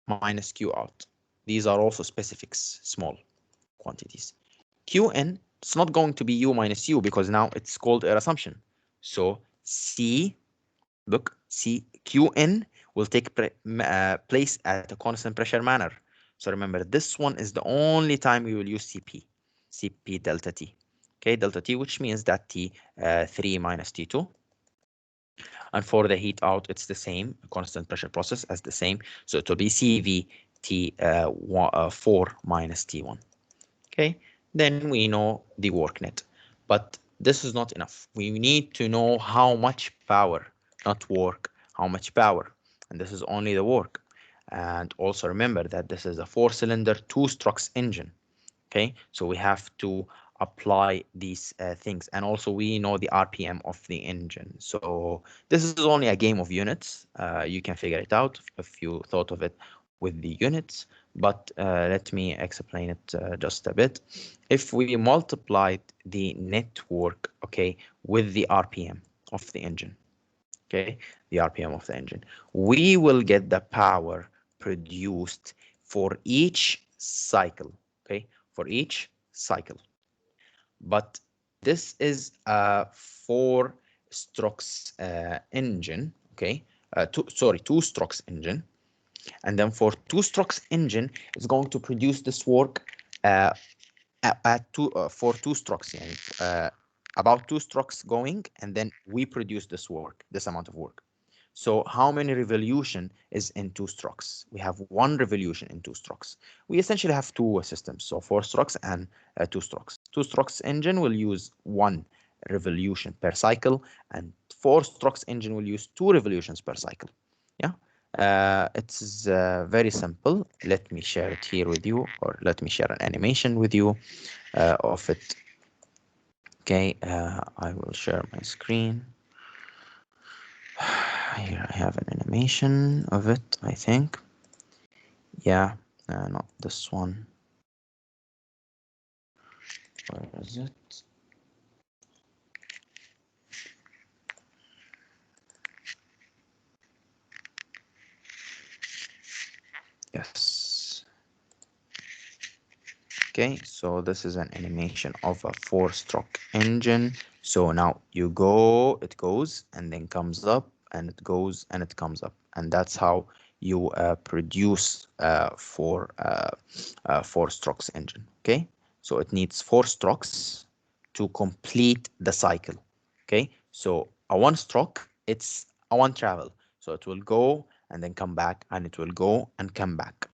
minus Q out. These are also specifics, small quantities. Qn, it's not going to be U minus U because now it's called air assumption. So C, look, C, Qn will take place at a constant pressure manner. So remember, this one is the only time we will use Cp delta T. Okay, delta T, which means that T3 minus T2. And for the heat out, it's the same, constant pressure process as the same. So it will be CV T4 minus T1. Okay, then we know the work net. But this is not enough. We need to know how much power, not work, how much power. And this is only the work. And also remember that this is a 4-cylinder, 2-strokes engine. Okay, so we have to apply these things, and also we know the RPM of the engine. So this is only a game of units. You can figure it out if you thought of it with the units, but let me explain it just a bit. If we multiplied the network, okay, with the RPM of the engine, okay, the RPM of the engine, we will get the power produced for each cycle, okay, for each cycle. But this is a 4-strokes engine, okay, 2-strokes engine. And then for 2-strokes engine, it's going to produce this work for 2 strokes, about 2 strokes going, and then we produce this work, this amount of work. So how many revolution is in 2 strokes? We have 1 revolution in 2 strokes. We essentially have 2 systems, so 4 strokes and 2 strokes. 2 strokes engine will use 1 revolution per cycle, and 4 strokes engine will use 2 revolutions per cycle. Yeah, it's very simple. Let me share it here with you, or let me share an animation with you of it. Okay, I will share my screen. Here I have an animation of it, I think. Yeah, not this one. Where is it? Yes. Okay, so this is an animation of a 4-stroke engine. So now you go, it goes, and then comes up, and it goes, and it comes up. And that's how you produce 4-strokes engine, okay? So it needs 4 strokes to complete the cycle, okay? So a 1-stroke, it's a 1 travel. So it will go and then come back, and it will go and come back.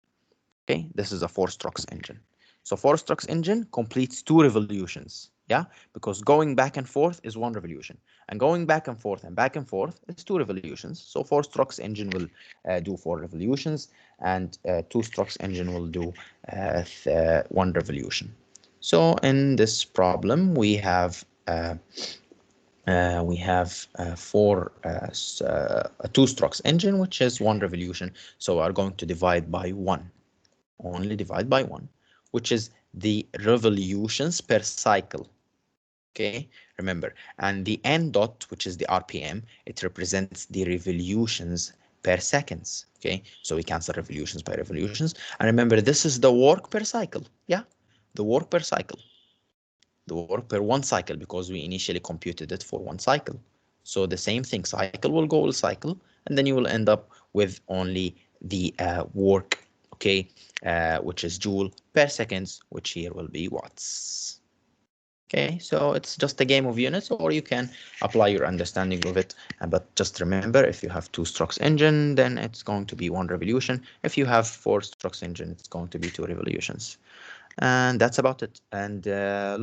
Okay, this is a 4-strokes engine. So 4-strokes engine completes 2 revolutions. Yeah, because going back and forth is 1 revolution, and going back and forth is 2 revolutions. So 4 strokes engine will do 4 revolutions, and 2 strokes engine will do 1 revolution. So in this problem, we have 2 strokes engine, which is 1 revolution. So we are going to divide by 1, only divide by 1, which is the revolutions per cycle. Okay, remember, and the n dot, which is the RPM, it represents the revolutions per seconds. Okay, so we cancel revolutions by revolutions, and remember, this is the work per cycle. Yeah, the work per cycle, the work per 1 cycle, because we initially computed it for 1 cycle. So the same thing, cycle will go with cycle, and then you will end up with only the work, okay, which is joule per seconds, which here will be watts. Okay, so it's just a game of units, or you can apply your understanding of it. But just remember, if you have 2 strokes engine, then it's going to be 1 revolution. If you have 4 strokes engine, it's going to be 2 revolutions. And that's about it. And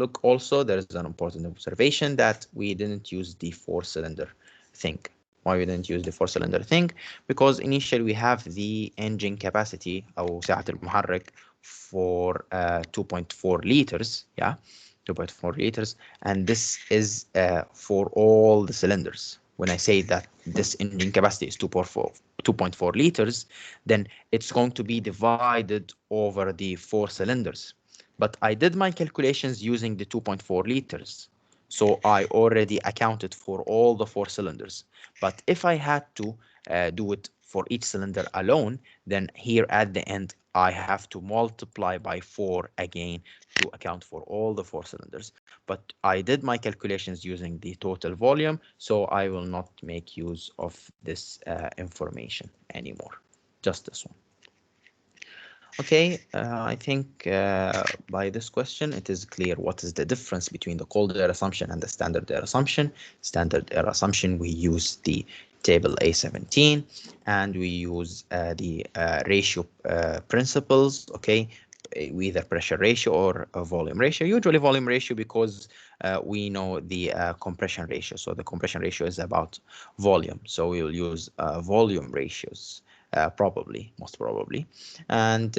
look, also, there is an important observation that we didn't use the 4-cylinder thing. Why we didn't use the 4-cylinder thing? Because initially we have the engine capacity, أو سعة المحرك, for 2.4 liters. Yeah, 2.4 liters, and this is for all the cylinders. When I say that this engine capacity is 2.4 liters, then it's going to be divided over the 4 cylinders. But I did my calculations using the 2.4 liters, so I already accounted for all the 4 cylinders. But if I had to do it for each cylinder alone, then here at the end I have to multiply by 4 again to account for all the 4 cylinders. But I did my calculations using the total volume, so I will not make use of this information anymore, just this one. Okay, I think by this question it is clear what is the difference between the cold air assumption and the standard air assumption. Standard air assumption, we use the table A17, and we use the ratio principles, okay, either pressure ratio or a volume ratio, usually volume ratio, because we know the compression ratio. So the compression ratio is about volume, so we will use volume ratios. Probably, most probably. And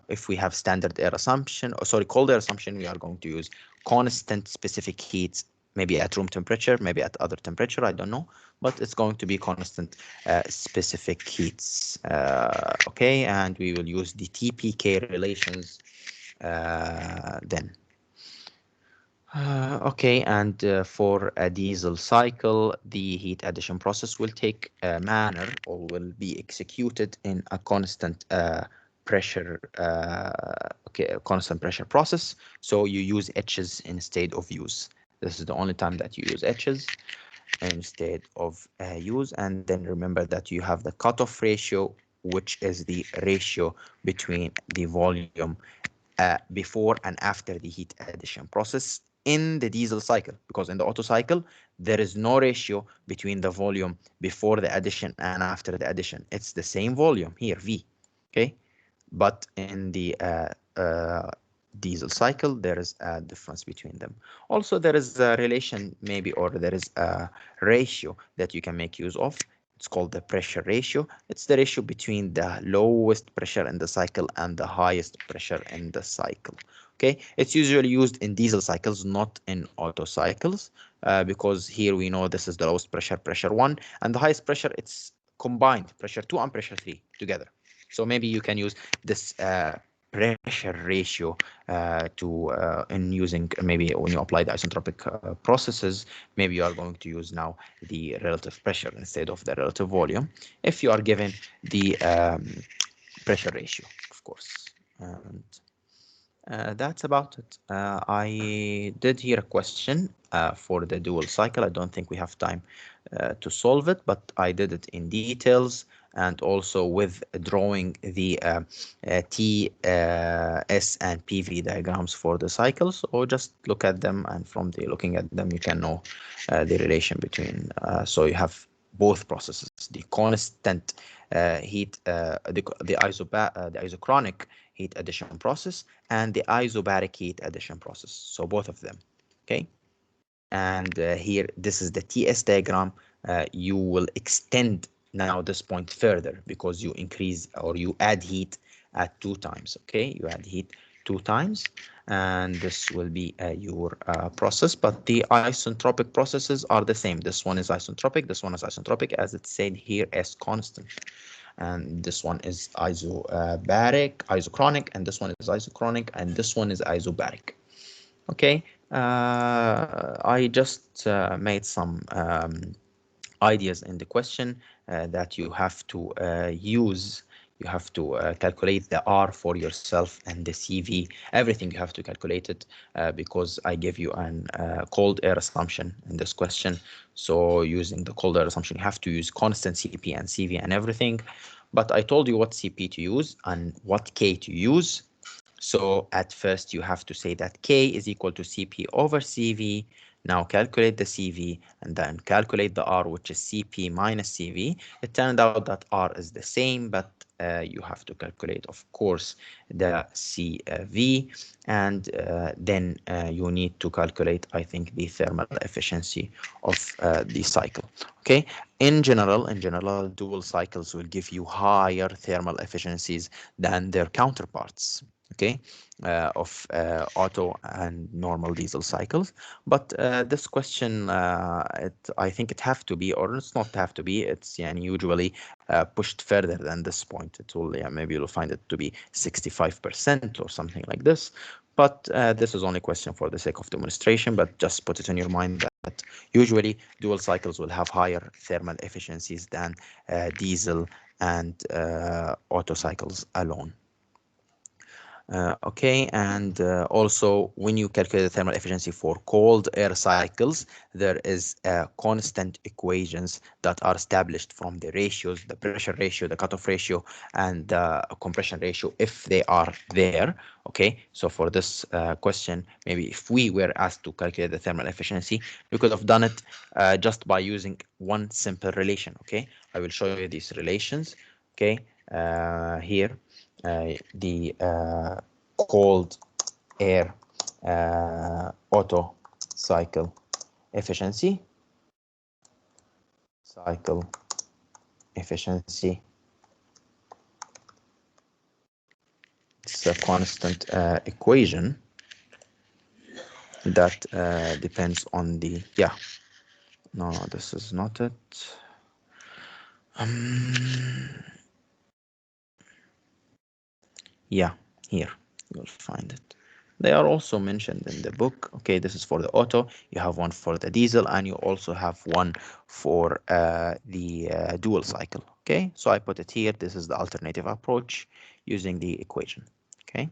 if we have standard air assumption, or sorry, cold air assumption, we are going to use constant specific heat, maybe at room temperature, maybe at other temperature, I don't know, but it's going to be constant specific heats. Okay, and we will use the TPK relations then. Okay, and for a diesel cycle, the heat addition process will take a manner, or will be executed in a constant pressure, constant pressure process. So you use H's instead of U's. This is the only time that you use H's instead of U's. And then remember that you have the cutoff ratio, which is the ratio between the volume before and after the heat addition process in the diesel cycle, because in the Otto cycle there is no ratio between the volume before the addition and after the addition. It's the same volume here, V. Okay, but in the diesel cycle there is a difference between them. Also, there is a relation, maybe, or there is a ratio that you can make use of. It's called the pressure ratio. It's the ratio between the lowest pressure in the cycle and the highest pressure in the cycle. Okay, it's usually used in diesel cycles, not in Otto cycles, because here we know this is the lowest pressure, pressure 1, and the highest pressure, it's combined, pressure 2 and pressure 3 together. So maybe you can use this pressure ratio in using, maybe when you apply the isentropic processes, maybe you are going to use now the relative pressure instead of the relative volume, if you are given the pressure ratio, of course. And that's about it. I did hear a question for the dual cycle. I don't think we have time to solve it, but I did it in details, and also with drawing the T, S, and PV diagrams for the cycles. Or just look at them, and from the looking at them, you can know the relation between. So you have both processes: the constant heat, the isochronic heat addition process, and the isobaric heat addition process. So both of them. Okay. And here, this is the TS diagram. You will extend now this point further because you increase or you add heat at 2 times. Okay, you add heat 2 times, and this will be your process. But the isentropic processes are the same. This one is isentropic, this one is isentropic, as it's said here, as constant. And this one is isochronic, and this one is isochronic, and this one is isobaric. Okay, I just made some ideas in the question that you have to use. You have to calculate the R for yourself and the CV. Everything you have to calculate it because I give you an cold air assumption in this question. So using the cold air assumption, you have to use constant CP and CV and everything. But I told you what CP to use and what K to use. So at first you have to say that K is equal to CP over CV. Now calculate the CV and then calculate the R, which is CP minus CV. It turned out that R is the same, but you have to calculate, of course, the CV, and then you need to calculate, I think, the thermal efficiency of the cycle. Okay. In general, dual cycles will give you higher thermal efficiencies than their counterparts. Okay, of Otto and normal diesel cycles. But this question, I think it have to be, or it's not have to be, it's usually pushed further than this point. It will, maybe you'll find it to be 65% or something like this. But this is only a question for the sake of demonstration, but just put it in your mind that usually dual cycles will have higher thermal efficiencies than diesel and Otto cycles alone. Okay, and also when you calculate the thermal efficiency for cold air cycles, there is constant equations that are established from the ratios, the pressure ratio, the cutoff ratio, and the compression ratio, if they are there. Okay, so for this question, maybe if we were asked to calculate the thermal efficiency, we could have done it just by using one simple relation. Okay, I will show you these relations. Okay, here. The cold air Otto cycle efficiency, it's a constant equation that depends on the, no, this is not it. Yeah, here you'll find it. They are also mentioned in the book. Okay, this is for the Otto. You have one for the diesel, and you also have one for the dual cycle. Okay, so I put it here. This is the alternative approach using the equation. Okay,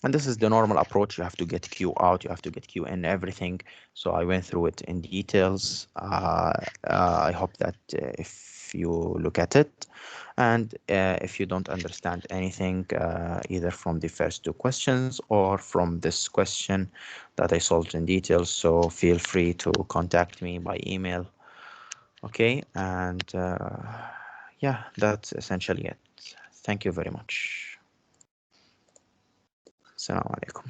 and this is the normal approach. You have to get Q out, you have to get Q in, everything. So I went through it in details. I hope that if you look at it, and if you don't understand anything, either from the first 2 questions or from this question that I solved in detail, so feel free to contact me by email. Okay, and yeah, that's essentially it. Thank you very much. Assalamu alaikum.